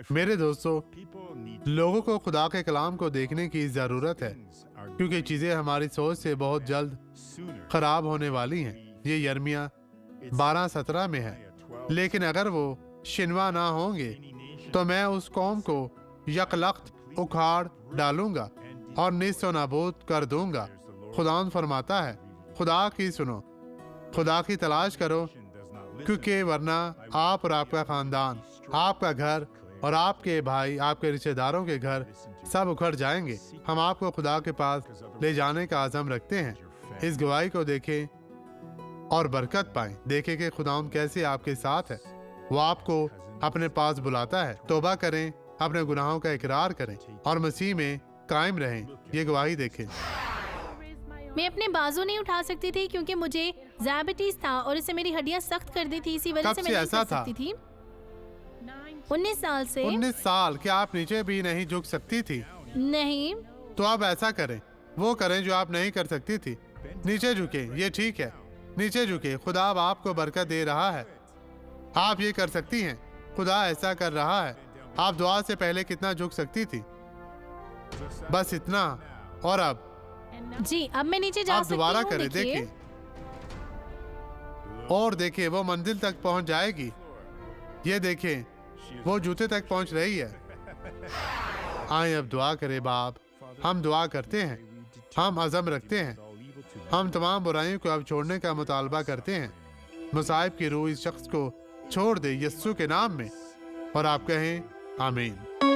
मेरे दोस्तों, लोगों को खुदा के कलाम को देखने की ज़रूरत है क्योंकि चीज़ें हमारी सोच से बहुत जल्द खराब होने वाली हैं। ये यर्मिया 12:17 में है। लेकिन अगर वो शिनवा ना होंगे तो मैं उस कौम को यकलख्त उखाड़ डालूंगा और निस्तो नाबूद कर दूंगा। खुदा फरमाता है, खुदा की सुनो, खुदा की तलाश करो, क्योंकि वरना आप और आपका खानदान, आपका घर और आपके भाई, आपके रिश्तेदारों के घर सब उखड़ जाएंगे। हम आपको खुदा के पास ले जाने का आज़म रखते हैं। इस गवाही को देखें और बरकत पाएं। देखें कि खुदा कैसे आपके साथ है। वो आपको अपने पास बुलाता है। तौबा करें, अपने गुनाहों का इकरार करें और मसीह में कायम रहें। ये गवाही देखें। मैं अपने बाजू नहीं उठा सकती थी क्योंकि मुझे ज़ायबिटीज था और इससे मेरी हड्डियां सख्त कर दी थी। इसी वजह से मैं नहीं कर सकती थी। 19 साल से। 19 साल? क्या आप नीचे भी नहीं झुक सकती थी? नहीं। तो आप ऐसा करें, वो करें जो आप नहीं कर सकती थी। नीचे झुके, ये ठीक है। नीचे झुके, खुदा अब आपको बरकत दे रहा है। आप ये कर सकती हैं। खुदा ऐसा कर रहा है। आप दुआ से पहले कितना झुक सकती थी? बस इतना। और अब जी, अब मैं नीचे जा सकती हूँ। दोबारा करें, देखिए और देखिए, वो मंजिल तक पहुंच जाएगी। ये देखें, वो जूते तक पहुंच रही है। आए अब दुआ करें। बाप, हम दुआ करते हैं, हम अज़म रखते हैं, हम तमाम बुराइयों को अब छोड़ने का मुतालबा करते हैं। मुसाइब की रूह इस शख्स को छोड़ दे यीशु के नाम में। और आप कहें आमीन।